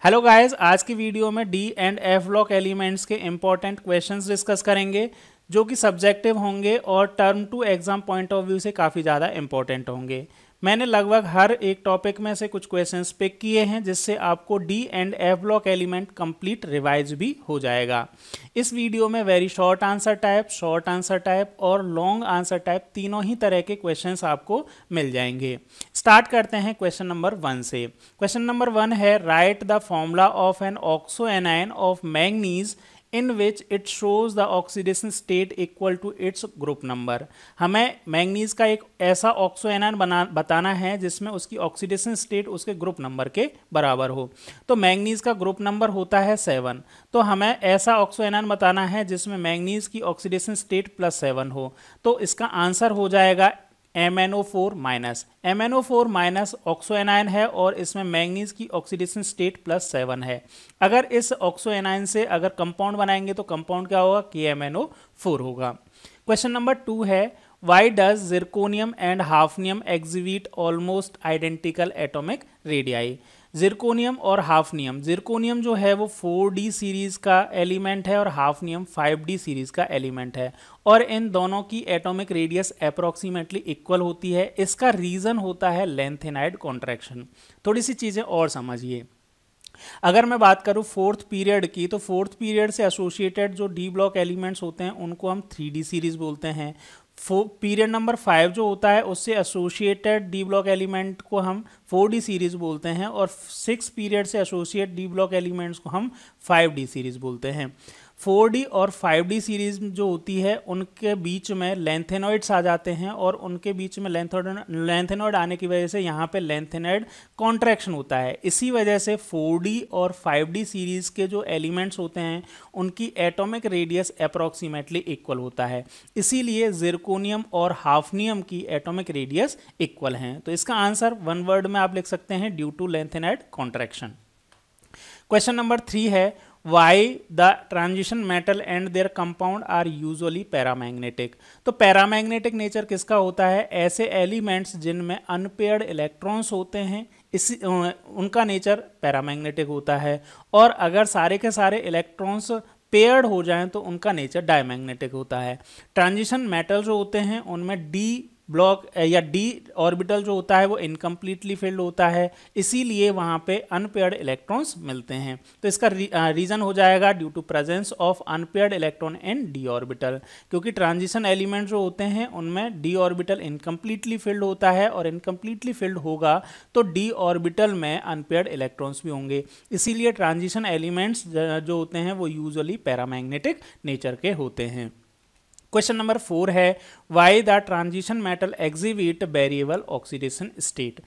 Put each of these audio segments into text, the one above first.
Hello guys, आज की video में D and F block elements के इंपॉर्टेंट क्वेश्चंस डिस्कस करेंगे जो कि सब्जेक्टिव होंगे और term two exam point of view से काफ़ी ज़्यादा इंपॉर्टेंट होंगे। मैंने लगभग हर एक टॉपिक में से कुछ क्वेश्चंस पिक किए हैं जिससे आपको D and F block element complete revise भी हो जाएगा। इस वीडियो में वेरी शॉर्ट आंसर टाइप और लॉन्ग आंसर टाइप तीनों ही तरह के क्वेश्चंस आपको मिल जाएंगे। स्टार्ट करते हैं क्वेश्चन नंबर 1 से। क्वेश्चन नंबर 1 है write the formula of an oxo anion of manganese in which it shows the oxidation state equal to its group number। हमें मैंगनीज का एक ऐसा ऑक्सो एनायन बताना है जिसमें उसकी ऑक्सीडेशन स्टेट उसके ग्रुप नंबर के बराबर हो। तो मैंगनीज का ग्रुप नंबर होता है 7। तो हमें ऐसा ऑक्सो एनायन बताना है जिसमें मैंगनीज की ऑक्सीडेशन स्टेट +7 हो। तो इसका आंसर हो जाएगा MnO4 माइनस ऑक्सो एनायन है और इसमें मैंगनीज की ऑक्सीडेशन स्टेट +7 है। अगर इस ऑक्सो एनायन से अगर कंपाउंड बनाएंगे तो कंपाउंड क्या होगा, KMnO4 होगा। क्वेश्चन नंबर 2 है why does zirconium and hafnium exhibit almost identical atomic radii. Zirconium और हाफनियम, जिरकोनियम जो है वो 4D सीरीज का एलिमेंट है और हाफनियम 5D सीरीज का एलिमेंट है और इन दोनों की एटॉमिक रेडियस अप्रॉक्सीमेटली इक्वल होती है। इसका रीज़न होता है लेंथेनाइड कॉन्ट्रैक्शन। थोड़ी सी चीज़ें और समझिए। अगर मैं बात करूं फोर्थ पीरियड की, तो फोर्थ पीरियड से एसोसिएटेड जो डी ब्लॉक एलिमेंट्स होते हैं उनको हम 3D सीरीज बोलते हैं। पीरियड नंबर 5 जो होता है उससे एसोसिएटेड डी ब्लॉक एलिमेंट को हम 4D सीरीज बोलते हैं और 6 पीरियड से एसोसिएट डी ब्लॉक एलिमेंट्स को हम 5D सीरीज बोलते हैं। 4D और 5D सीरीज जो होती है उनके बीच में लेंथेनॉइड्स आ जाते हैं और उनके बीच में लेंथेनॉइड आने की वजह से यहाँ पे लेंथेनॉइड कॉन्ट्रैक्शन होता है। इसी वजह से 4D और 5D सीरीज के जो एलिमेंट्स होते हैं उनकी एटॉमिक रेडियस अप्रॉक्सीमेटली इक्वल होता है। इसीलिए जिरकोनियम और हाफनियम की एटॉमिक रेडियस इक्वल हैं। तो इसका आंसर वन वर्ड में आप लिख सकते हैं, due to lanthanoid contraction. Question number 3 है Why the transition metal and their compound are usually paramagnetic। तो पैरामैग्नेटिक नेचर किसका होता है, ऐसे एलिमेंट्स जिनमें अनपेयर्ड इलेक्ट्रॉन्स होते हैं इसी उनका नेचर पैरामैग्नेटिक होता है और अगर सारे के सारे इलेक्ट्रॉन्स पेयर्ड हो जाएं तो उनका नेचर डायमैग्नेटिक होता है। ट्रांजिशन मेटल जो होते हैं उनमें डी ब्लॉक या डी ऑर्बिटल जो होता है वो इनकम्प्लीटली फिल्ड होता है, इसीलिए वहाँ पे अनपेयर्ड इलेक्ट्रॉन्स मिलते हैं। तो इसका रीज़न हो जाएगा due to presence of unpaired electron in D orbital, क्योंकि ट्रांजिशन एलिमेंट जो होते हैं उनमें डी ऑर्बिटल इनकम्प्लीटली फिल्ड होता है और इनकम्प्लीटली फिल्ड होगा तो डी ऑर्बिटल में अनपेयर्ड इलेक्ट्रॉन्स भी होंगे। इसीलिए ट्रांजिशन एलिमेंट्स जो होते हैं वो यूजुअली पैरामैग्नेटिक नेचर के होते हैं। क्वेश्चन नंबर 4 है why the transition metal exhibit variable oxidation state.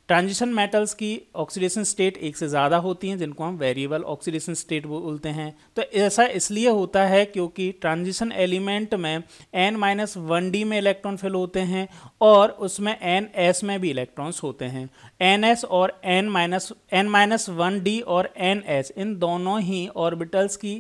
Transition metals की ऑक्सीडेशन स्टेट एक से ज़्यादा होती हैं जिनको हम वेरिएबल ऑक्सीडेशन स्टेट बोलते हैं। तो ऐसा इसलिए होता है क्योंकि ट्रांजिशन एलिमेंट में n-1d में इलेक्ट्रॉन फिल होते हैं और उसमें ns में भी इलेक्ट्रॉन्स होते हैं। ns और n-1d और ns इन दोनों ही ऑर्बिटल्स की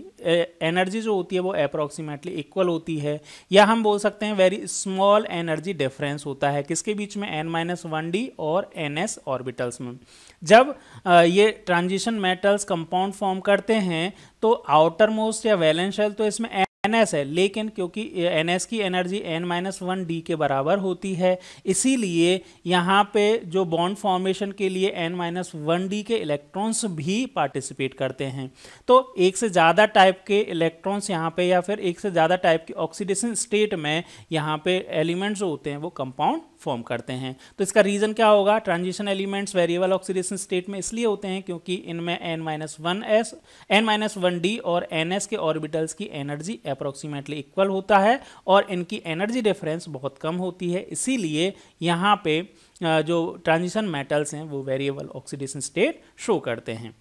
एनर्जी जो होती है वो अप्रॉक्सीमेटली इक्वल होती है, या हम बोल सकते हैं वेरी स्मॉल एनर्जी डिफरेंस होता है किसके बीच में, n-1d और ns ऑर्बिटल्स में। जब ये ट्रांजिशन मेटल्स कंपाउंड फॉर्म करते हैं तो आउटर मोस्ट या वैलेंस शेल तो इसमें ns है, लेकिन क्योंकि ns की एनर्जी n-1d के बराबर होती है इसीलिए यहाँ पे जो बॉन्ड फॉर्मेशन के लिए n-1d के इलेक्ट्रॉन्स भी पार्टिसिपेट करते हैं। तो एक से ज़्यादा टाइप के इलेक्ट्रॉन्स यहाँ पे या फिर एक से ज़्यादा टाइप की ऑक्सीडेशन स्टेट में यहाँ पे एलिमेंट्स जो होते हैं वो कंपाउंड फॉर्म करते हैं। तो इसका रीज़न क्या होगा, transition elements variable oxidation state में इसलिए होते हैं क्योंकि इनमें n-1d और ns के ऑर्बिटल्स की एनर्जी अप्रॉक्सीमेटली इक्वल होता है और इनकी एनर्जी डिफरेंस बहुत कम होती है, इसीलिए यहाँ पे जो ट्रांजिशन मेटल्स हैं वो वेरिएबल ऑक्सीडेशन स्टेट शो करते हैं।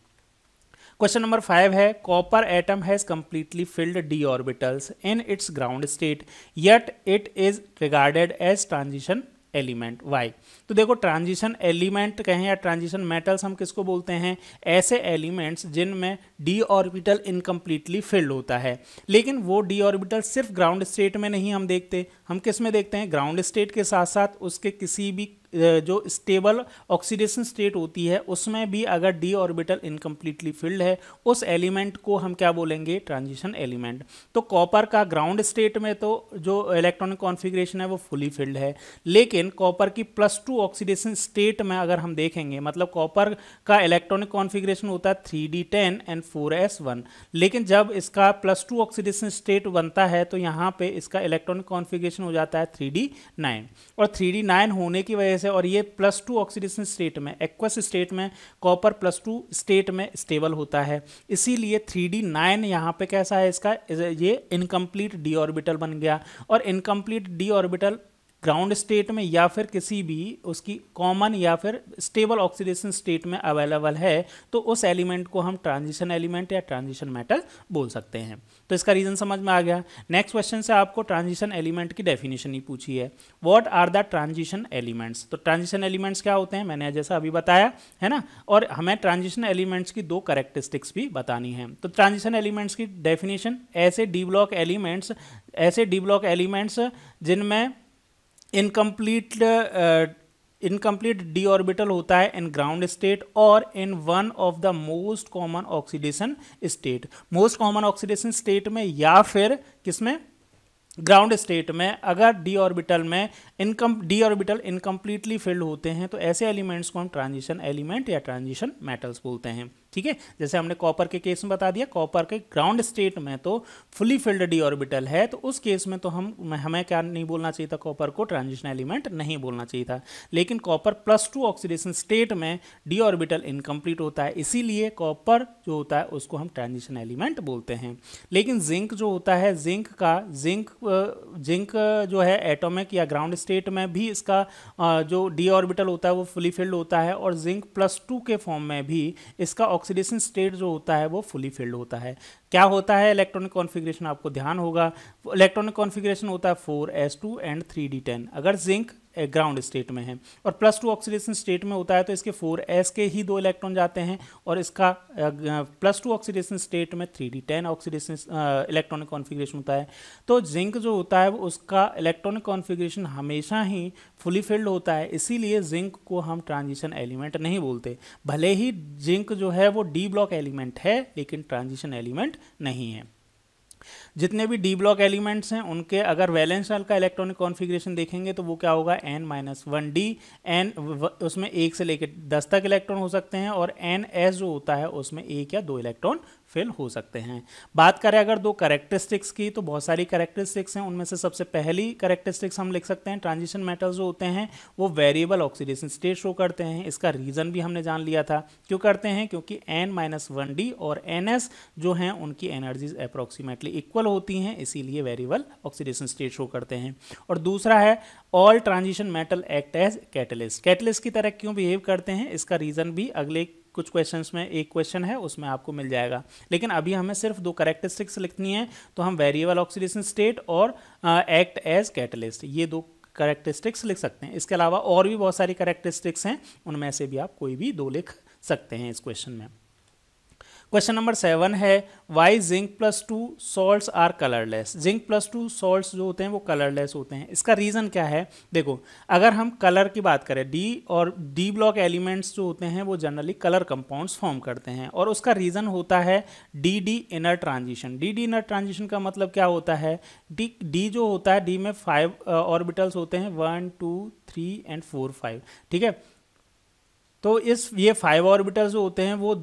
क्वेश्चन नंबर 5 है copper atom has completely filled D orbitals in its ground state yet it is regarded as transition element why. तो देखो ट्रांजिशन एलिमेंट कहें या ट्रांजिशन मेटल्स हम किसको बोलते हैं, ऐसे एलिमेंट्स जिनमें डी ऑर्बिटल इनकम्प्लीटली फिल्ड होता है। लेकिन वो डी ऑर्बिटल सिर्फ ग्राउंड स्टेट में नहीं हम देखते, हम किस में देखते हैं, ग्राउंड स्टेट के साथ साथ उसके किसी भी जो स्टेबल ऑक्सीडेशन स्टेट होती है उसमें भी अगर डी ऑर्बिटल इनकम्प्लीटली फिल्ड है, उस एलिमेंट को हम क्या बोलेंगे, ट्रांजिशन एलिमेंट। तो कॉपर का ग्राउंड स्टेट में तो जो इलेक्ट्रॉनिक कॉन्फ़िगरेशन है वो फुली फिल्ड है, लेकिन कॉपर की +2 ऑक्सीडेशन स्टेट में अगर हम देखेंगे, मतलब कॉपर का इलेक्ट्रॉनिक कॉन्फ़िगरेशन होता है 3d10 एंड 4s1, लेकिन जब इसका +2 ऑक्सीडेशन स्टेट बनता है तो यहाँ पे इसका इलेक्ट्रॉनिक कॉन्फ़िगरेशन हो जाता है 3d9, और 3d9 होने की वजह से, और ये +2 ऑक्सीडेशन स्टेट में, एक्वस स्टेट में कॉपर +2 स्टेट में स्टेबल होता है, इसीलिए 3d9 यहाँ पे कैसा है, इसका ये इनकम्प्लीट डी ऑर्बिटल बन गया। और incomplete D orbital ground state में या फिर किसी भी उसकी कॉमन या फिर स्टेबल ऑक्सीडेशन स्टेट में अवेलेबल है तो उस एलिमेंट को हम ट्रांजिशन एलिमेंट या ट्रांजिशन मेटल बोल सकते हैं। तो इसका रीजन समझ में आ गया। नेक्स्ट क्वेश्चन से आपको ट्रांजिशन एलिमेंट की डेफिनेशन ही पूछी है, what are the transition elements. तो ट्रांजिशन एलिमेंट्स क्या होते हैं, मैंने जैसा अभी बताया है ना, और हमें ट्रांजिशन एलिमेंट्स की 2 कैरेक्टरिस्टिक्स भी बतानी है। तो ट्रांजिशन एलिमेंट्स की डेफिनेशन, ऐसे डी ब्लॉक एलिमेंट्स जिनमें इनकम्प्लीट डी ऑर्बिटल होता है इन ग्राउंड स्टेट और in one of the most common oxidation state, most common oxidation state में या फिर किसमें, ग्राउंड स्टेट में। अगर डी ऑर्बिटल इनकम्प्लीटली फिल्ड होते हैं तो ऐसे एलिमेंट्स को हम ट्रांजिशन एलिमेंट या ट्रांजिशन मेटल्स बोलते हैं। ठीक है, जैसे हमने कॉपर के केस में बता दिया, कॉपर के ग्राउंड स्टेट में तो फुली फिल्ड डी ऑर्बिटल है, तो उस केस में तो हमें क्या नहीं बोलना चाहिए था, कॉपर को ट्रांजिशन एलिमेंट नहीं बोलना चाहिए था। लेकिन कॉपर +2 ऑक्सीडेशन स्टेट में डी ऑर्बिटल इनकम्प्लीट होता है, इसीलिए कॉपर जो होता है उसको हम ट्रांजिशन एलिमेंट बोलते हैं। लेकिन जिंक जो होता है, जिंक जो है एटॉमिक या ग्राउंड स्टेट में भी इसका जो डी ऑर्बिटल होता है वो फुली फिल्ड होता है, और जिंक +2 के फॉर्म में भी इसका ऑक्सीडेशन स्टेट जो होता है वो फुली फिल्ड होता है। क्या होता है इलेक्ट्रॉनिक कॉन्फ़िगरेशन, आपको ध्यान होगा, इलेक्ट्रॉनिक कॉन्फ़िगरेशन होता है 4s2 एंड 3d10 अगर जिंक ग्राउंड स्टेट में है, और +2 ऑक्सीडेशन स्टेट में होता है तो इसके 4s के ही 2 इलेक्ट्रॉन जाते हैं, और इसका +2 ऑक्सीडेशन स्टेट में 3d10 ऑक्सीडेशन इलेक्ट्रॉनिक कॉन्फ़िगरेशन होता है। तो जिंक जो होता है वो उसका इलेक्ट्रॉनिक कॉन्फ़िगरेशन हमेशा ही फुली फिल्ड होता है, इसीलिए जिंक को हम ट्रांजिशन एलिमेंट नहीं बोलते। भले ही जिंक जो है वो डी ब्लॉक एलिमेंट है लेकिन ट्रांजिशन एलिमेंट नहीं है। जितने भी डी ब्लॉक एलिमेंट्स हैं उनके अगर वैलेंस शेल का इलेक्ट्रॉनिक कॉन्फ़िगरेशन देखेंगे तो वो क्या होगा, n-1d, n उसमें 1 से लेकर 10 तक इलेक्ट्रॉन हो सकते हैं, और ns जो होता है उसमें 1 या 2 इलेक्ट्रॉन फिल हो सकते हैं। बात करें अगर 2 कैरेक्टरिस्टिक्स की, तो बहुत सारी कैरेक्टरिस्टिक्स हैं, उनमें से सबसे पहली कैरेक्टरिस्टिक्स हम लिख सकते हैं, ट्रांजिशन मेटल्स जो होते हैं वो वेरिएबल ऑक्सीडेशन स्टेट शो करते हैं। इसका रीज़न भी हमने जान लिया था, क्यों करते हैं, क्योंकि n-1d और ns जो हैं उनकी एनर्जीज अप्रॉक्सीमेटली इक्वल होती हैं, इसीलिए वेरिएबल ऑक्सीडेशन स्टेट शो करते हैं। और दूसरा है all transition metal act as catalyst, catalyst की तरह क्यों बिहेव करते हैं, इसका रीज़न भी अगले कुछ क्वेश्चंस में, एक क्वेश्चन है उसमें आपको मिल जाएगा। लेकिन अभी हमें सिर्फ 2 कैरेक्टरिस्टिक्स लिखनी है, तो हम वेरिएबल ऑक्सीडेशन स्टेट और एक्ट एज कैटलिस्ट, ये 2 कैरेक्टरिस्टिक्स लिख सकते हैं। इसके अलावा और भी बहुत सारी कैरेक्टरिस्टिक्स हैं, उनमें से भी आप कोई भी 2 लिख सकते हैं इस क्वेश्चन में। क्वेश्चन नंबर 7 है, why zinc +2 salts are colourless. Zinc +2 salts जो होते हैं वो कलरलेस होते हैं, इसका रीज़न क्या है। देखो, अगर हम कलर की बात करें, डी ब्लॉक एलिमेंट्स जो होते हैं वो जनरली कलर कंपाउंड्स फॉर्म करते हैं, और उसका रीज़न होता है D inner transition. D inner transition का मतलब क्या होता है, डी जो होता है, डी में 5 ऑर्बिटल्स होते हैं, 1 2 3 एंड 4 5, ठीक है। तो ये 5 ऑर्बिटल्स जो होते हैं वो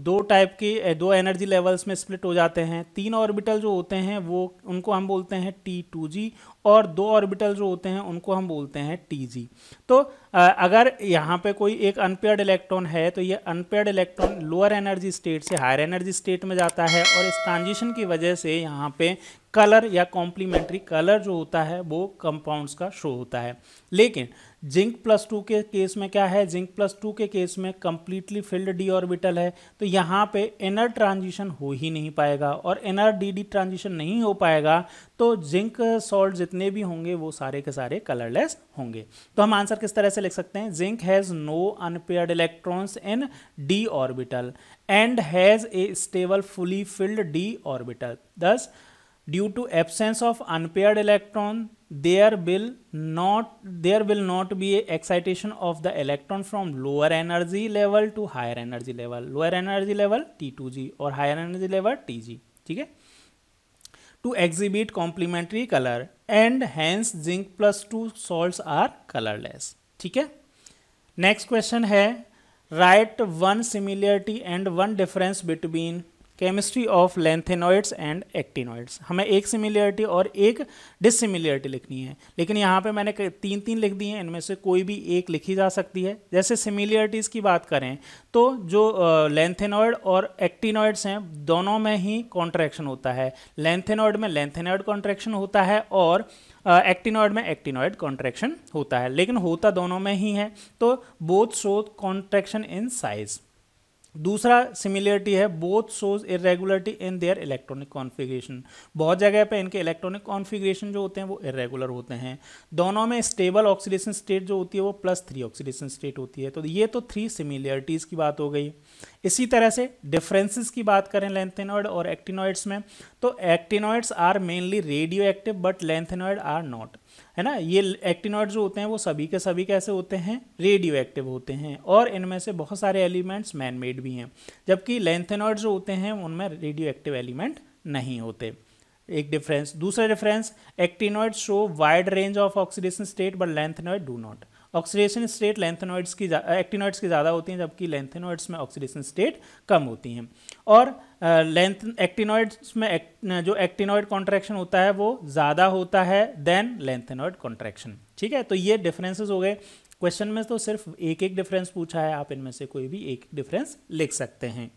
2 टाइप के 2 एनर्जी लेवल्स में स्प्लिट हो जाते हैं। 3 ऑर्बिटल जो होते हैं वो उनको हम बोलते हैं T2g, और 2 ऑर्बिटल जो होते हैं उनको हम बोलते हैं Tg। तो अगर यहाँ पे कोई एक अनपेयर्ड इलेक्ट्रॉन है तो ये unpaired electron lower energy state से हायर एनर्जी स्टेट में जाता है, और इस ट्रांजिशन की वजह से यहाँ पे कलर या कॉम्प्लीमेंट्री कलर जो होता है वो कंपाउंड्स का शो होता है। लेकिन जिंक +2 के केस में क्या है, जिंक +2 के केस में कंप्लीटली फिल्ड डी ऑर्बिटल है, तो यहाँ पे इनर ट्रांजिशन हो ही नहीं पाएगा, और इनर डी ट्रांजिशन नहीं हो पाएगा तो जिंक सॉल्ट जितने भी होंगे वो सारे के सारे कलरलेस होंगे। तो हम आंसर किस तरह से लिख सकते हैं, zinc has no unpaired electrons in D orbital and has a stable fully filled D orbital. दस, due to absence of unpaired electron, there will not be a excitation of the electron from lower energy level to higher energy level, lower energy level T2g और higher energy level Tg, ठीक है, to exhibit complementary color and hence zinc plus 2 salts are colorless, ठीक है। Next question है right one similarity and one difference between chemistry of lanthanoids and actinoids. हमें एक similarity और एक डिससिमिलरिटी लिखनी है, लेकिन यहाँ पे मैंने तीन तीन लिख दी हैं, इनमें से कोई भी एक लिखी जा सकती है। जैसे सिमिलरिटीज़ की बात करें तो जो लैंथेनॉइड और एक्टिनॉइड्स हैं दोनों में ही कॉन्ट्रैक्शन होता है। लैंथेनॉइड में लैंथेनॉइड कॉन्ट्रैक्शन होता है और एक्टिनॉइड में एक्टिनॉइड कॉन्ट्रैक्शन होता है, लेकिन होता दोनों में ही है। तो both show contraction in size. दूसरा सिमिलरिटी है both shows irregularity in their electronic configuration. बहुत जगह पे इनके इलेक्ट्रॉनिक कॉन्फ़िगरेशन जो होते हैं वो इरेगुलर होते हैं। दोनों में स्टेबल ऑक्सीडेशन स्टेट जो होती है वो +3 ऑक्सीडेशन स्टेट होती है। तो ये तो 3 सिमिलरिटीज़ की बात हो गई। इसी तरह से डिफरेंसेस की बात करें लैंथेनॉइड और एक्टिनॉइड्स में, तो actinoids are mainly radioactive but lanthanoid are not, है ना। ये एक्टिनॉइड जो होते हैं वो सभी के सभी कैसे होते हैं, रेडियो एक्टिव होते हैं, और इनमें से बहुत सारे एलिमेंट्स मैन मेड भी हैं, जबकि लैंथेनॉइड जो होते हैं उनमें रेडियो एक्टिव एलिमेंट नहीं होते। एक डिफरेंस। दूसरा difference, actinoid show wide range of oxidation state but lanthanoid do not. Oxidation state lanthanoids की एक्टिनॉइड्स की ज़्यादा होती हैं, जबकि लैंथेनॉइड्स में ऑक्सीडेशन स्टेट कम होती हैं। और एक्टिनॉइड्स में जो एक्टिनॉइड कॉन्ट्रैक्शन होता है वो ज़्यादा होता है देन लैंथेनॉइड कॉन्ट्रैक्शन, ठीक है। तो ये डिफरेंसेस हो गए। क्वेश्चन में तो सिर्फ एक एक डिफरेंस पूछा है, आप इनमें से कोई भी एक डिफरेंस लिख सकते हैं।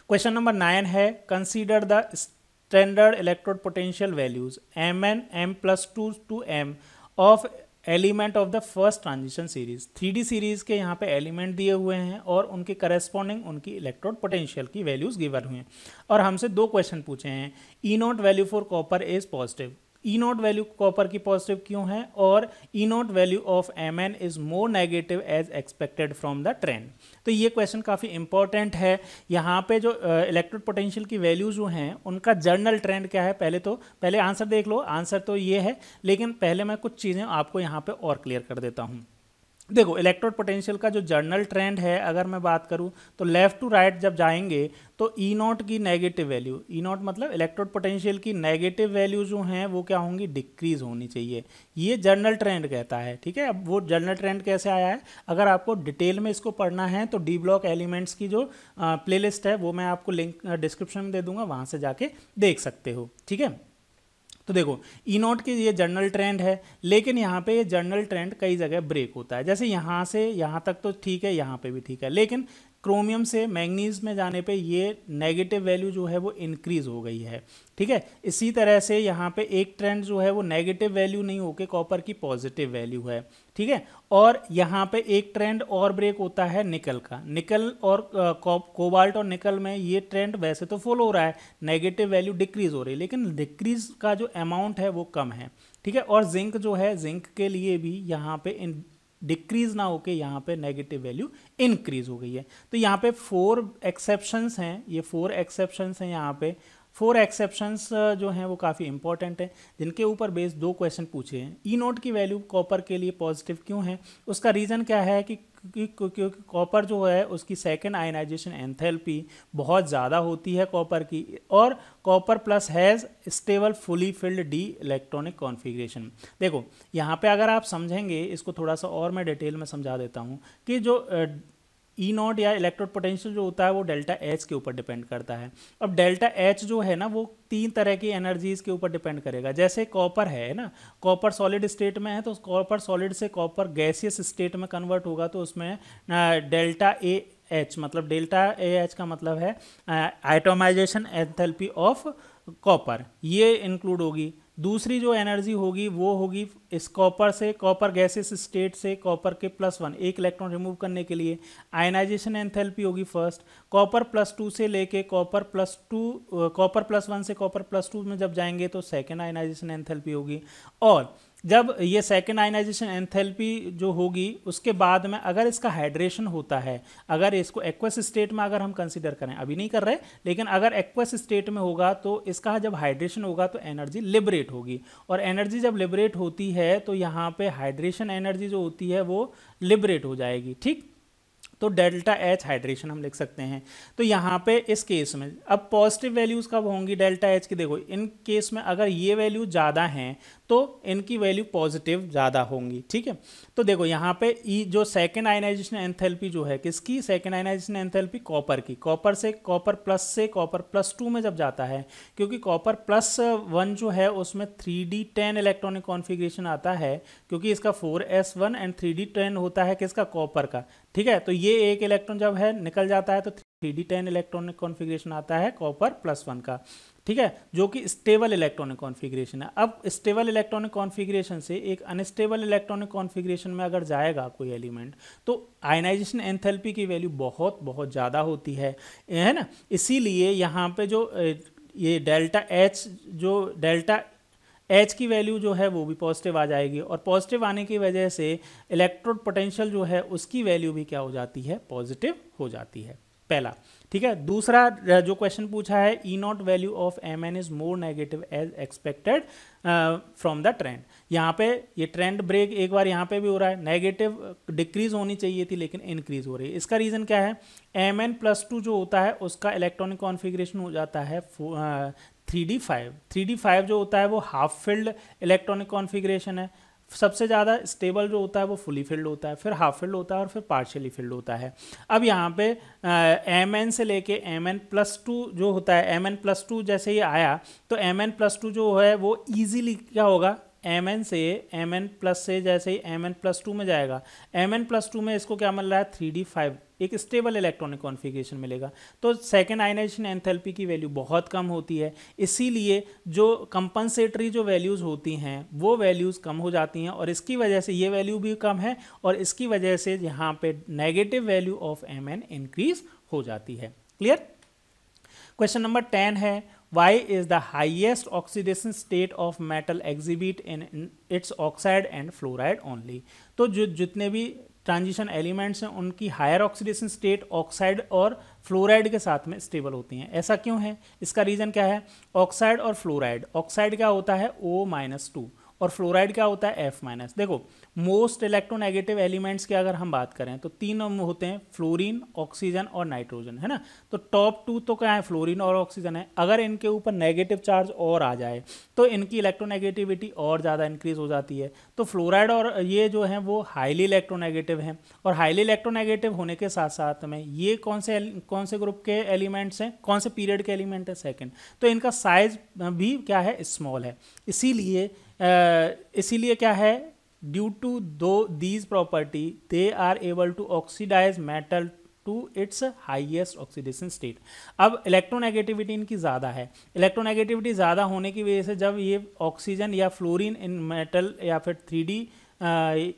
क्वेश्चन नंबर 9 है consider the standard electrode potential values Mn m+2 to m of element of the first transition series. 3D series के यहाँ पे एलिमेंट दिए हुए हैं और उनके करस्पॉन्डिंग उनकी इलेक्ट्रोड पोटेंशियल की वैल्यूज गिवन हुए हैं, और हमसे 2 क्वेश्चन पूछे हैं। E0 value for copper is positive. E0 value copper की पॉजिटिव क्यों है, और E0 value of Mn is more negative as expected from the trend. तो ये क्वेश्चन काफ़ी इंपॉर्टेंट है। यहाँ पे जो इलेक्ट्रोड पोटेंशियल की वैल्यू जो हैं उनका जर्नल ट्रेंड क्या है, पहले आंसर देख लो। आंसर तो ये है, लेकिन पहले मैं कुछ चीज़ें आपको यहाँ पे और क्लियर कर देता हूँ। देखो, इलेक्ट्रोड पोटेंशियल का जो जर्नल ट्रेंड है, अगर मैं बात करूं तो लेफ्ट टू राइट जब जाएंगे तो E0 की नेगेटिव वैल्यू, E0 मतलब इलेक्ट्रोड पोटेंशियल की नेगेटिव वैल्यू जो हैं वो क्या होंगी, डिक्रीज होनी चाहिए। ये जर्नल ट्रेंड कहता है, ठीक है। अब वो जर्नल ट्रेंड कैसे आया है, अगर आपको डिटेल में इसको पढ़ना है तो डी ब्लॉक एलिमेंट्स की जो प्लेलिस्ट है वो मैं आपको लिंक डिस्क्रिप्शन में दे दूंगा, वहाँ से जाके देख सकते हो, ठीक है। तो देखो, E0 की ये जर्नल ट्रेंड है, लेकिन यहाँ पे ये जर्नल ट्रेंड कई जगह ब्रेक होता है। जैसे यहाँ से यहाँ तक तो ठीक है, यहाँ पे भी ठीक है, लेकिन क्रोमियम से मैंगनीज में जाने पे ये नेगेटिव वैल्यू जो है वो इंक्रीज हो गई है, ठीक है। इसी तरह से यहाँ पे एक ट्रेंड जो है वो नेगेटिव वैल्यू नहीं होके कॉपर की पॉजिटिव वैल्यू है, ठीक है। और यहाँ पे एक ट्रेंड और ब्रेक होता है निकल का। निकल और कोबाल्ट और निकल में ये ट्रेंड वैसे तो फॉलो हो रहा है, नेगेटिव वैल्यू डिक्रीज हो रही है, लेकिन डिक्रीज का जो अमाउंट है वो कम है, ठीक है। और जिंक जो है, जिंक के लिए भी यहाँ पे डिक्रीज ना होके यहाँ पे नेगेटिव वैल्यू इंक्रीज हो गई है। तो यहाँ पे 4 एक्सेप्शंस हैं, ये 4 एक्सेप्शंस हैं। यहाँ पे 4 एक्सेप्शंस जो हैं वो काफ़ी इंपॉर्टेंट है, जिनके ऊपर बेस 2 क्वेश्चन पूछे हैं। E0 की वैल्यू कॉपर के लिए पॉजिटिव क्यों है, उसका रीज़न क्या है कि क्योंकि कॉपर जो है उसकी सेकेंड आयनाइजेशन एंथैल्पी बहुत ज़्यादा होती है कॉपर की, और copper plus has stable fully filled D electronic configuration. देखो, यहाँ पे अगर आप समझेंगे इसको थोड़ा सा और मैं डिटेल में समझा देता हूँ कि जो E0 या इलेक्ट्रोड पोटेंशियल जो होता है वो डेल्टा H के ऊपर डिपेंड करता है। अब डेल्टा H जो है ना वो 3 तरह की एनर्जीज के ऊपर डिपेंड करेगा। जैसे कॉपर है ना, कॉपर सॉलिड स्टेट में है तो कॉपर सॉलिड से कॉपर गैसियस स्टेट में कन्वर्ट होगा, तो उसमें डेल्टा AH मतलब डेल्टा AH का मतलब है एटोमाइजेशन एंथैल्पी ऑफ कॉपर, ये इंक्लूड होगी। दूसरी जो एनर्जी होगी वो होगी इस कॉपर से, कॉपर गैसेस स्टेट से कॉपर के +1 एक इलेक्ट्रॉन रिमूव करने के लिए आयनाइजेशन एंथैल्पी होगी फर्स्ट। कॉपर +2 से लेके कॉपर +1 से कॉपर +2 में जब जाएंगे तो सेकेंड आयनाइजेशन एंथैल्पी होगी। और जब ये सेकेंड आयनाइजेशन एंथैल्पी जो होगी उसके बाद में अगर इसका हाइड्रेशन होता है, अगर इसको एक्वस स्टेट में अगर हम कंसीडर करें, अभी नहीं कर रहे, लेकिन अगर एक्वस स्टेट में होगा तो इसका जब हाइड्रेशन होगा तो एनर्जी लिबरेट होगी, और एनर्जी जब लिबरेट होती है तो यहाँ पे हाइड्रेशन एनर्जी जो होती है वो लिबरेट हो जाएगी, ठीक। तो डेल्टा एच हाइड्रेशन हम लिख सकते हैं। तो यहाँ पे इस केस में अब पॉजिटिव वैल्यूज कब होंगी डेल्टा एच की, देखो इन केस में अगर ये वैल्यू ज़्यादा हैं तो इनकी वैल्यू पॉजिटिव ज़्यादा होंगी, ठीक है। तो देखो यहाँ पे जो सेकेंड आयनाइजेशन एंथैल्पी जो है किसकी, सेकेंड आयनाइजेशन एंथैल्पी कॉपर की, कॉपर से कॉपर प्लस 2 में जब जाता है, क्योंकि कॉपर प्लस 1 जो है उसमें 3d10 इलेक्ट्रॉनिक कॉन्फ़िगरेशन आता है, क्योंकि इसका 4s1 एंड 3d10 होता है किसका, कॉपर का, ठीक है। तो ये एक इलेक्ट्रॉन जब है निकल जाता है तो 3d10 इलेक्ट्रॉनिक कॉन्फ़िगरेशन आता है कॉपर प्लस 1 का, ठीक है, जो कि स्टेबल इलेक्ट्रॉनिक कॉन्फ़िगरेशन है। अब स्टेबल इलेक्ट्रॉनिक कॉन्फ़िगरेशन से एक अनस्टेबल इलेक्ट्रॉनिक कॉन्फ़िगरेशन में अगर जाएगा कोई एलिमेंट तो आयनाइजेशन एंथैल्पी की वैल्यू बहुत बहुत ज़्यादा होती है ना। इसीलिए यहाँ पे जो ये डेल्टा एच की वैल्यू जो है वो भी पॉजिटिव आ जाएगी, और पॉजिटिव आने की वजह से इलेक्ट्रोड पोटेंशियल जो है उसकी वैल्यू भी क्या हो जाती है, पॉजिटिव हो जाती है, पहला, ठीक है। दूसरा जो क्वेश्चन पूछा है, E naught value of M N is more negative as expected from the trend. यहाँ पे ये ट्रेंड ब्रेक एक बार यहाँ पे भी हो रहा है, नेगेटिव डिक्रीज होनी चाहिए थी लेकिन इंक्रीज हो रही है। इसका रीज़न क्या है, एम एन प्लस 2 जो होता है उसका इलेक्ट्रॉनिक कॉन्फ़िगरेशन हो जाता है 3d5 जो होता है वो हाफ फिल्ड इलेक्ट्रॉनिक कॉन्फ़िगरेशन है। सबसे ज़्यादा स्टेबल जो होता है वो फुली फिल्ड होता है, फिर हाफ फिल्ड होता है और फिर पार्शियली फिल्ड होता है। अब यहाँ पे एम एन से लेके एम एन प्लस 2 जो होता है, एम एन प्लस 2 जैसे ही आया तो एम एन प्लस 2 जो है वो ईजिली क्या होगा, एम एन प्लस से जैसे ही एम एन प्लस 2 में जाएगा, एम एन प्लस 2 में इसको क्या मिल रहा है, 3d5, एक स्टेबल इलेक्ट्रॉनिक कॉन्फ़िगरेशन मिलेगा। तो सेकेंड आयनाइजेशन एंथैल्पी की वैल्यू बहुत कम होती है, इसीलिए जो कंपनसेटरी जो वैल्यूज़ होती हैं वो वैल्यूज़ कम हो जाती हैं, और इसकी वजह से ये वैल्यू भी कम है, और इसकी वजह से यहाँ पे negative value of M N increase हो जाती है। क्लियर। क्वेश्चन नंबर 10 है, why is the highest oxidation state of metal exhibit in its oxide and fluoride only। तो जितने भी ट्रांजिशन एलिमेंट्स हैं उनकी हायर ऑक्सीडेशन स्टेट ऑक्साइड और फ्लोराइड के साथ में स्टेबल होती हैं। ऐसा क्यों है, इसका रीज़न क्या है, ऑक्साइड और फ्लोराइड, ऑक्साइड क्या होता है O-2 और फ्लोराइड क्या होता है F-। देखो मोस्ट इलेक्ट्रोनेगेटिव एलिमेंट्स की अगर हम बात करें तो तीन होते हैं, फ्लोरीन, ऑक्सीजन और नाइट्रोजन, है ना। तो टॉप 2 तो क्या है, फ्लोरीन और ऑक्सीजन है। अगर इनके ऊपर नेगेटिव चार्ज और आ जाए तो इनकी इलेक्ट्रोनेगेटिविटी और ज़्यादा इंक्रीज हो जाती है। तो फ्लोराइड और ये जो हैं वो हाईली इलेक्ट्रोनेगेटिव हैं, और हाईली इलेक्ट्रोनेगेटिव होने के साथ साथ में ये कौन से ग्रुप के एलिमेंट्स हैं, कौन से पीरियड के एलिमेंट है, सेकेंड। तो इनका साइज भी क्या है, स्मॉल है। इसीलिए क्या है, due to these property they are able to oxidise metal to its highest oxidation state. अब इलेक्ट्रोनेगेटिविटी इनकी ज़्यादा है, इलेक्ट्रोनेगेटिविटी ज़्यादा होने की वजह से जब ये ऑक्सीजन या फ्लोरीन इन मेटल या फिर 3D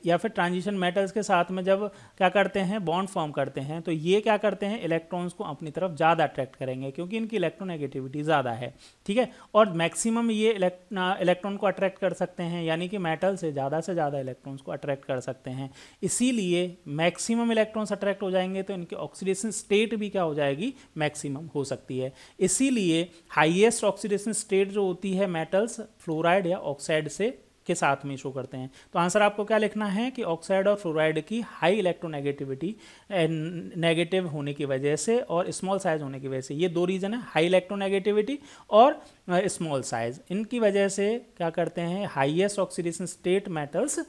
या फिर ट्रांजिशन मेटल्स के साथ में जब क्या करते हैं, बॉन्ड फॉर्म करते हैं, तो ये क्या करते हैं, इलेक्ट्रॉन्स को अपनी तरफ ज़्यादा अट्रैक्ट करेंगे क्योंकि इनकी इलेक्ट्रोनेगेटिविटी ज़्यादा है, ठीक है। और मैक्सिमम ये इलेक्ट्रॉन को अट्रैक्ट कर सकते हैं, यानी कि मेटल से ज़्यादा इलेक्ट्रॉन्स को अट्रैक्ट कर सकते हैं। इसीलिए मैक्सिमम इलेक्ट्रॉन्स अट्रैक्ट हो जाएंगे तो इनकी ऑक्सीडेशन स्टेट भी क्या हो जाएगी, मैक्सिमम हो सकती है। इसीलिए हाईएस्ट ऑक्सीडेशन स्टेट जो होती है मेटल्स फ्लोराइड या ऑक्साइड से के साथ में शो करते हैं। तो आंसर आपको क्या लिखना है कि ऑक्साइड और फ्लोराइड की हाई इलेक्ट्रोनेगेटिविटी नेगेटिव होने की वजह से और स्मॉल साइज होने की वजह से, ये दो रीज़न है, हाई इलेक्ट्रोनेगेटिविटी और स्मॉल साइज, इनकी वजह से क्या करते हैं, highest oxidation state metals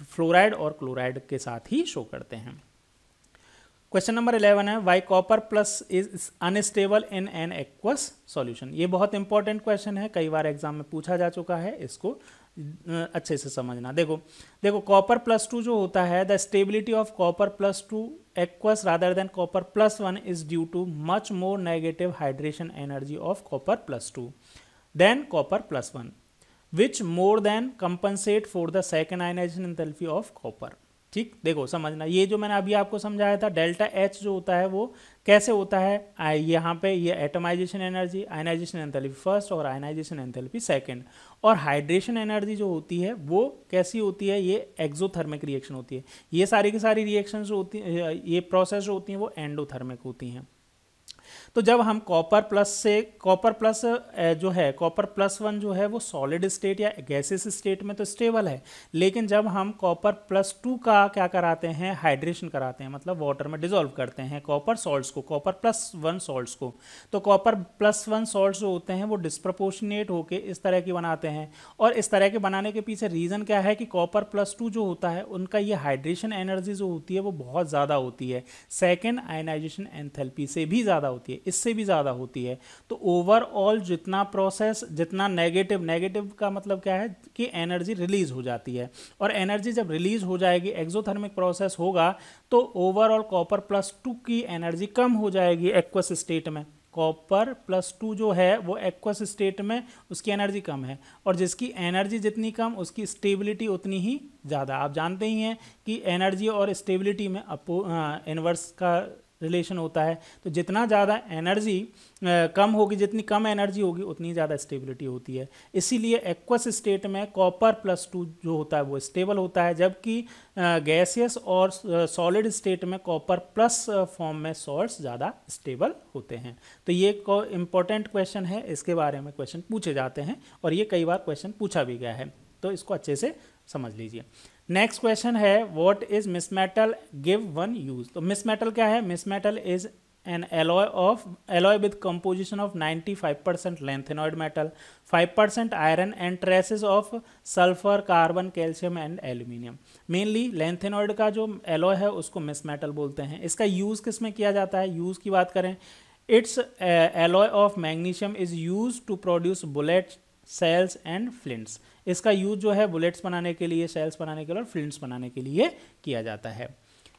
fluoride और क्लोराइड के साथ ही शो करते हैं। क्वेश्चन नंबर 11 है, Y copper plus is unstable in an aqueous solution. ये बहुत इंपॉर्टेंट क्वेश्चन है, कई बार एग्जाम में पूछा जा चुका है, इसको अच्छे से समझना। देखो कॉपर प्लस 2 जो होता है, the stability of copper plus 2 aqueous rather than copper plus 1 is due to much more negative hydration energy of copper plus 2 than copper plus 1 which more than compensate for the second ionisation enthalpy of copper, ठीक, देखो समझना, ये जो मैंने अभी आपको समझाया था डेल्टा एच जो होता है वो कैसे होता है, यहाँ पे ये atomisation energy, ionisation enthalpy first और आयनाइजेशन एंथैल्पी सेकंड, और हाइड्रेशन एनर्जी जो होती है वो कैसी होती है, ये एक्सोथर्मिक रिएक्शन होती है। ये सारी की सारी रिएक्शन जो होती है, ये प्रोसेस जो होती हैं वो एंडोथर्मिक होती हैं। तो जब हम कॉपर प्लस जो है कॉपर प्लस 1 जो है वो सॉलिड स्टेट या गैसेस स्टेट में तो स्टेबल है, लेकिन जब हम कॉपर प्लस 2 का क्या कराते हैं, हाइड्रेशन कराते हैं, मतलब वाटर में डिसॉल्व करते हैं कॉपर सॉल्ट्स को, कॉपर प्लस 1 सॉल्ट्स को, तो कॉपर प्लस 1 सॉल्ट्स जो होते हैं वो डिस्प्रपोर्शनेट होके इस तरह की बनाते हैं। और इस तरह के बनाने के पीछे रीज़न क्या है कि कॉपर प्लस 2 जो होता है उनका ये हाइड्रेशन एनर्जी जो होती है वो बहुत ज़्यादा होती है, सेकेंड आयनाइजेशन एंथैल्पी से भी ज़्यादा होती है, इससे भी ज़्यादा होती है। तो ओवरऑल जितना प्रोसेस, जितना नेगेटिव का मतलब क्या है कि एनर्जी रिलीज हो जाती है, और एनर्जी जब रिलीज हो जाएगी, एक्सोथर्मिक प्रोसेस होगा, तो ओवरऑल कॉपर प्लस 2 की एनर्जी कम हो जाएगी एक्वस स्टेट में। कॉपर प्लस 2 जो है वो एक्वस स्टेट में उसकी एनर्जी कम है, और जिसकी एनर्जी जितनी कम उसकी स्टेबिलिटी उतनी ही ज़्यादा। आप जानते ही हैं कि एनर्जी और स्टेबिलिटी में इनवर्स का रिलेशन होता है। तो जितना ज़्यादा एनर्जी कम होगी, जितनी कम एनर्जी होगी उतनी ज़्यादा स्टेबिलिटी होती है। इसीलिए एक्वस स्टेट में कॉपर प्लस 2 जो होता है वो स्टेबल होता है, जबकि गैसियस और सॉलिड स्टेट में कॉपर प्लस फॉर्म में सॉल्ट्स ज़्यादा स्टेबल होते हैं। तो ये इम्पोर्टेंट क्वेश्चन है, इसके बारे में क्वेश्चन पूछे जाते हैं, और ये कई बार क्वेश्चन पूछा भी गया है, तो इसको अच्छे से समझ लीजिए। नेक्स्ट क्वेश्चन है what is misch metal, give one use. तो मिस मेटल क्या है? Misch metal is an alloy with composition of 95% lanthanoid metal, 5% iron and traces of sulphur, carbon, calcium and aluminium. Mainly lanthanoid का जो alloy है उसको misch metal बोलते हैं। इसका यूज किस में किया जाता है? यूज की बात करें, it's alloy of magnesium is use to produce bullets, shells and flints. इसका यूज जो है बुलेट्स बनाने के लिए, सेल्स बनाने के लिए और फ्लिंट्स बनाने के लिए किया जाता है।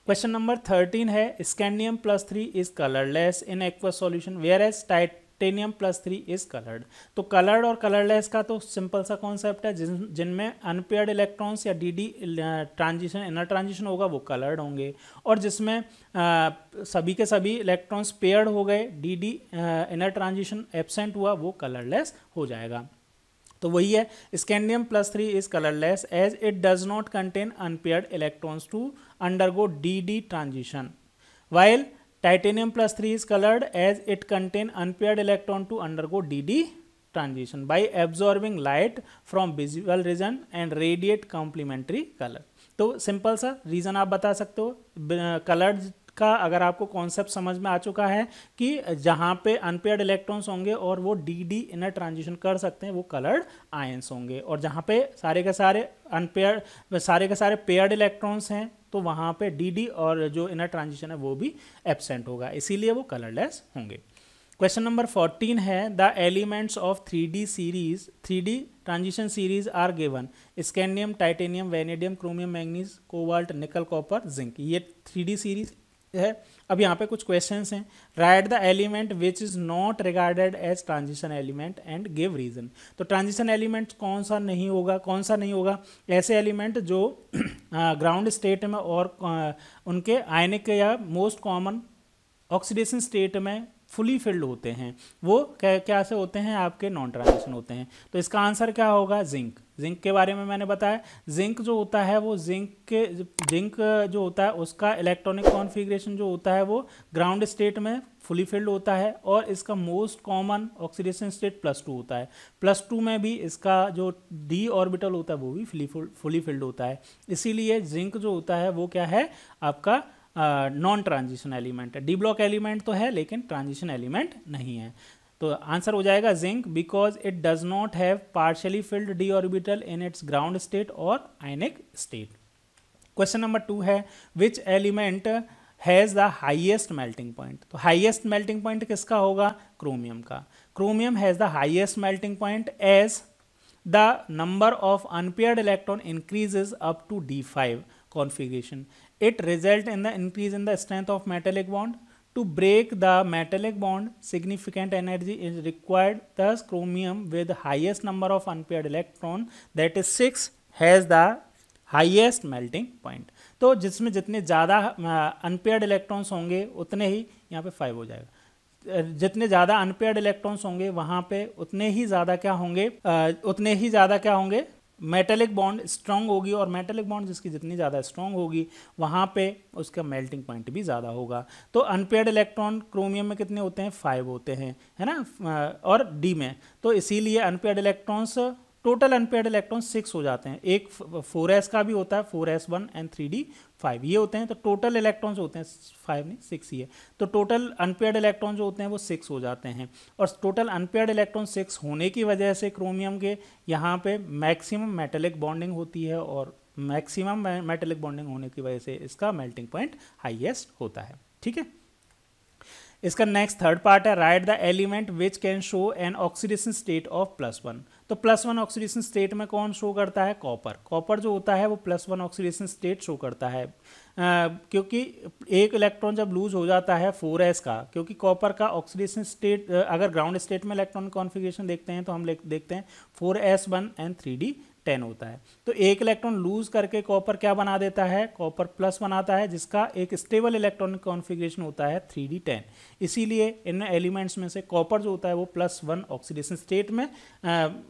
क्वेश्चन नंबर 13 है scandium plus 3 is colourless in aqueous solution whereas titanium plus 3 is coloured. तो कलर्ड और कलरलेस का तो सिंपल सा कॉन्सेप्ट है, जिनमें अनपेयर्ड इलेक्ट्रॉन्स या डी ट्रांजिशन, इनर ट्रांजिशन होगा वो कलर्ड होंगे, और जिसमें सभी के सभी इलेक्ट्रॉन्स पेयर्ड हो गए, डी इनर ट्रांजिशन एब्सेंट हुआ, वो कलरलेस हो जाएगा। तो वही है, scandium plus 3 is colourless as it does not contain unpaired electrons to undergo D transition, while titanium plus 3 is colored as it contain unpaired electron to undergo dd transition by absorbing light from visible region and radiate complementary color। तो simple सा reason आप बता सकते हो। Coloured का अगर आपको concept समझ में आ चुका है कि जहाँ पे अनपेयर्ड इलेक्ट्रॉन्स होंगे और वो डी इनर ट्रांजिशन कर सकते हैं वो कलर्ड आयंस होंगे, और जहाँ पे सारे के सारे पेयर्ड इलेक्ट्रॉन्स हैं तो वहाँ पे डी और जो इनर ट्रांजिशन है वो भी एब्सेंट होगा, इसीलिए वो कलरलेस होंगे। क्वेश्चन नंबर 14 है the elements of 3D transition series are given scandium, titanium, vanadium, chromium, manganese, cobalt, nickel, copper, zinc. ये 3D सीरीज है। अब यहाँ पे कुछ क्वेश्चंस हैं। Write the element which is not regarded as transition element and give reason. तो transition element कौन सा नहीं होगा? ऐसे एलिमेंट जो ग्राउंड स्टेट में और उनके आयनिक या मोस्ट कॉमन ऑक्सीडेशन स्टेट में फुली फिल्ड होते हैं, वो क्या से होते हैं? आपके नॉन ट्रांजिशन होते हैं। तो इसका आंसर क्या होगा? जिंक। जिंक के बारे में मैंने बताया, जिंक जो होता है वो जिंक जो होता है उसका इलेक्ट्रॉनिक कॉन्फ़िगरेशन जो होता है वो ग्राउंड स्टेट में फुली फिल्ड होता है, और इसका मोस्ट कॉमन ऑक्सीडेशन स्टेट +2 होता है। +2 में भी इसका जो डी ऑर्बिटल होता है वो भी फुली फिल्ड होता है। इसीलिए जिंक जो होता है वो क्या है? आपका नॉन ट्रांजिशन एलिमेंट है। डी ब्लॉक एलिमेंट तो है लेकिन ट्रांजिशन एलिमेंट नहीं है। तो आंसर हो जाएगा zinc, because it does not have partially filled D orbital in its ground state और आयनिक स्टेट। क्वेश्चन नंबर 2 है which element has the highest melting point. तो हाइएस्ट मेल्टिंग पॉइंट किसका होगा? क्रोमियम का। Chromium has the highest melting point as the number of unpaired electron increases up to D5 configuration. It result in the increase in the strength of metallic bond. To break the metallic bond, significant energy is required. Thus, chromium with highest number of unpaired electron, that is 6, has the highest melting point. तो जिसमें जितने ज़्यादा unpaired electrons होंगे उतने ही, यहाँ पे 5 हो जाएगा, जितने ज़्यादा अनपेयर्ड इलेक्ट्रॉन्स होंगे वहाँ पे उतने ही ज़्यादा क्या होंगे मेटेलिक बॉन्ड स्ट्रांग होगी, और मेटेलिक बॉन्ड जिसकी जितनी ज़्यादा स्ट्रांग होगी वहाँ पे उसका मेल्टिंग पॉइंट भी ज़्यादा होगा। तो अनपेयर्ड इलेक्ट्रॉन क्रोमियम में कितने होते हैं, 5 होते हैं, है ना, और डी में, तो इसीलिए unpaired electrons, total unpaired electron 6 हो जाते हैं। एक 4s का भी होता है, 4s1 एंड 3d 5 ये होते हैं, तो टोटल इलेक्ट्रॉन्स होते हैं 5 नहीं 6 ही है, तो टोटल अनपेयर्ड इलेक्ट्रॉन जो होते हैं वो 6 हो जाते हैं। और टोटल अनपेयर्ड इलेक्ट्रॉन 6 होने की वजह से क्रोमियम के यहाँ पे मैक्सिमम मेटेलिक बॉन्डिंग होती है, और मैक्सिमम मेटेलिक बॉन्डिंग होने की वजह से इसका मेल्टिंग पॉइंट हाईएस्ट होता है। ठीक है, इसका नेक्स्ट थर्ड पार्ट है, write the element which can show an oxidation state of +1। तो +1 ऑक्सीडेशन स्टेट में कौन शो करता है, कॉपर जो होता है वो +1 ऑक्सीडेशन स्टेट शो करता है, क्योंकि एक इलेक्ट्रॉन जब लूज हो जाता है 4s का, क्योंकि कॉपर का ऑक्सीडेशन स्टेट, अगर ग्राउंड स्टेट में इलेक्ट्रॉन कॉन्फ़िगरेशन देखते हैं तो हम देखते हैं 4s1 एंड 3d10 होता है। तो एक इलेक्ट्रॉन लूज करके कॉपर क्या बना देता है, कॉपर प्लस बनाता है, जिसका एक स्टेबल इलेक्ट्रॉनिक कॉन्फ़िगरेशन होता है 3d10। इसीलिए इन एलिमेंट्स में से कॉपर जो होता है वो +1 ऑक्सीडेशन स्टेट में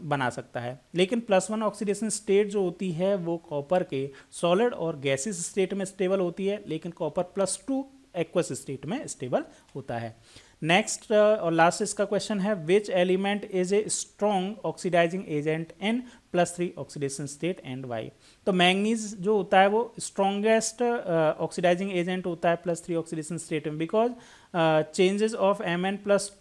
बना सकता है। लेकिन +1 ऑक्सीडेशन स्टेट जो होती है वो कॉपर के सॉलिड और गैसेस स्टेट में स्टेबल होती है, लेकिन कॉपर +2 एक्वस स्टेट में स्टेबल होता है। नेक्स्ट और लास्ट इसका क्वेश्चन है, which element is a strong oxidising agent in +3 oxidation state and why. तो मैंगनीज जो होता है वो स्ट्रॉन्गेस्ट ऑक्सीडाइजिंग एजेंट होता है +3 ऑक्सीडेशन स्टेट में, because changes of Mn+3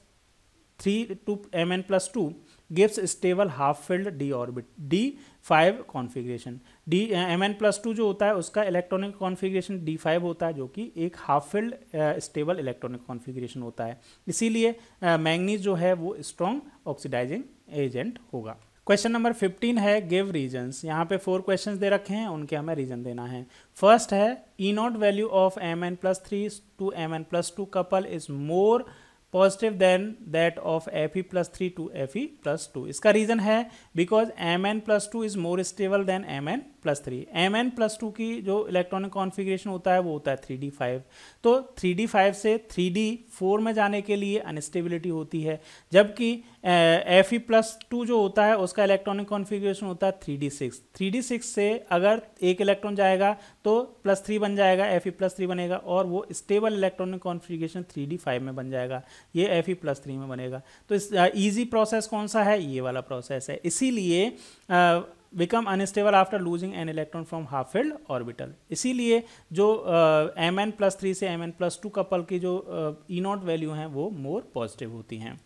to Mn+2 gives stable half filled d orbit d5 configuration. Mn+2 जो होता है उसका इलेक्ट्रॉनिक कॉन्फ़िगरेशन d5 होता है, जो कि एक half filled stable electronic configuration होता है। इसीलिए मैंगनीज जो है वो स्ट्रॉन्ग ऑक्सीडाइजिंग एजेंट होगा। क्वेश्चन नंबर 15 है, गिव रीजन्स। यहाँ पे 4 क्वेश्चंस दे रखे हैं, उनके हमें रीजन देना है। फर्स्ट है, E0 value of Mn+3 to Mn+2 couple is more positive than that of Fe+3 to Fe+2। इसका रीज़न है because Mn+2 is more stable than Mn+3। Mn+2 की जो इलेक्ट्रॉनिक कॉन्फ़िगरेशन होता है वो होता है 3d5, तो 3d5 से 3d4 में जाने के लिए अनस्टेबिलिटी होती है, जबकि Fe+2 जो होता है उसका इलेक्ट्रॉनिक कॉन्फ़िगरेशन होता है 3d6। 3d6 से अगर एक इलेक्ट्रॉन जाएगा तो +3 बन जाएगा, Fe+3 बनेगा, और वो स्टेबल इलेक्ट्रॉनिक कॉन्फ़िगरेशन 3d5 में बन जाएगा, ये Fe+3 में बनेगा। तो इस ईजी प्रोसेस कौन सा है, ये वाला प्रोसेस है। इसीलिए become unstable after losing an electron from half filled orbital. इसीलिए जो Mn+3 से Mn+2 कपल की जो E0 वैल्यू हैं वो मोर पॉजिटिव होती हैं।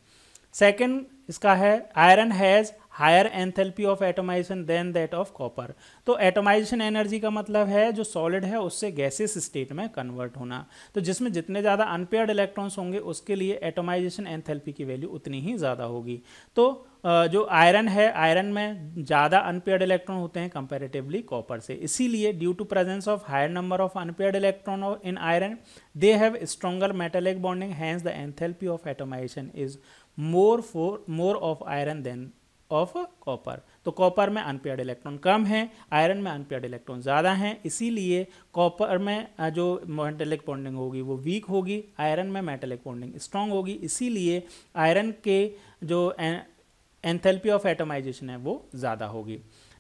सेकेंड इसका है, iron has higher enthalpy of atomisation than that of copper. तो एटमाइजेशन एनर्जी का मतलब है जो सॉलिड है उससे गैसेस स्टेट में कन्वर्ट होना। तो जिसमें जितने ज़्यादा अनपेयर्ड इलेक्ट्रॉन्स होंगे उसके लिए एटमाइजेशन एंथैल्पी की वैल्यू उतनी ही ज़्यादा होगी। तो जो आयरन है, आयरन में ज़्यादा अनपेयर्ड इलेक्ट्रॉन होते हैं कंपैरेटिवली कॉपर से। इसीलिए due to presence of higher number of unpaired electron in iron they have stronger metallic bonding, hence the enthalpy of atomisation is more of iron than of copper. तो copper में unpaired electron कम है, iron में unpaired electron ज़्यादा हैं, इसीलिए copper में जो मेटालिक बॉन्डिंग होगी वो वीक होगी, आयरन में मेटालिक बॉन्डिंग स्ट्रॉन्ग होगी। इसीलिए आयरन के जो एंथैल्पी ऑफ एटमाइजेशन है वो ज़्यादा होगी।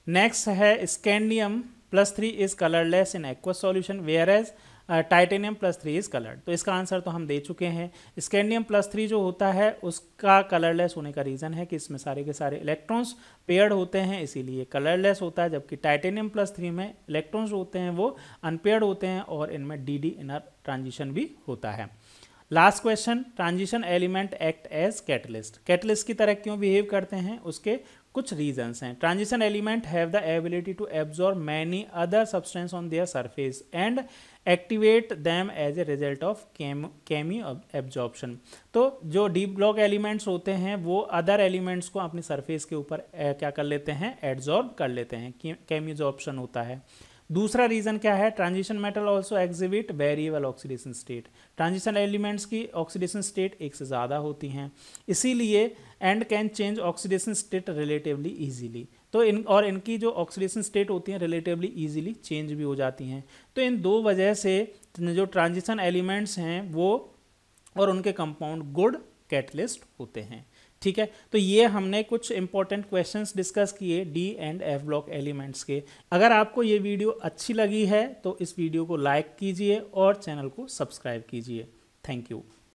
नेक्स्ट है, स्कैंडियम+3 is colourless in aqueous solution whereas टाइटेनियम+3 इज कलर्ड। तो इसका आंसर तो हम दे चुके हैं। स्कैंडियम+3 जो होता है उसका कलरलेस होने का रीज़न है कि इसमें सारे के सारे इलेक्ट्रॉन्स पेयर्ड होते हैं, इसीलिए कलरलेस होता है, जबकि टाइटेनियम+3 में इलेक्ट्रॉन्स जो होते हैं वो अनपेयर्ड होते हैं और इनमें dd इनर ट्रांजिशन भी होता है। Last question, transition element act as catalyst. Catalyst की तरह क्यों बिहेव करते हैं, उसके कुछ रीजंस हैं। Transition element have the ability to absorb many other substance on their surface and activate them as a result of chemisorption. तो जो डीप ब्लॉक एलिमेंट्स होते हैं वो अदर एलिमेंट्स को अपनी सरफेस के ऊपर क्या कर लेते हैं, एब्जॉर्ब कर लेते हैं, केमी एब्जॉर्प्शन होता है। दूसरा रीज़न क्या है, transition metal also exhibit variable oxidation state. Transition elements की ऑक्सीडेशन स्टेट एक से ज़्यादा होती हैं, इसीलिए and can change oxidation state relatively easily. तो इनकी जो ऑक्सीडेशन स्टेट होती हैं रिलेटिवली इजीली चेंज भी हो जाती हैं। तो इन दो वजह से जो ट्रांजिशन एलिमेंट्स हैं वो और उनके कंपाउंड गुड कैटलिस्ट होते हैं। ठीक है, तो ये हमने कुछ इंपॉर्टेंट क्वेश्चंस डिस्कस किए D and F block elements के। अगर आपको ये वीडियो अच्छी लगी है तो इस वीडियो को लाइक कीजिए और चैनल को सब्सक्राइब कीजिए। Thank you.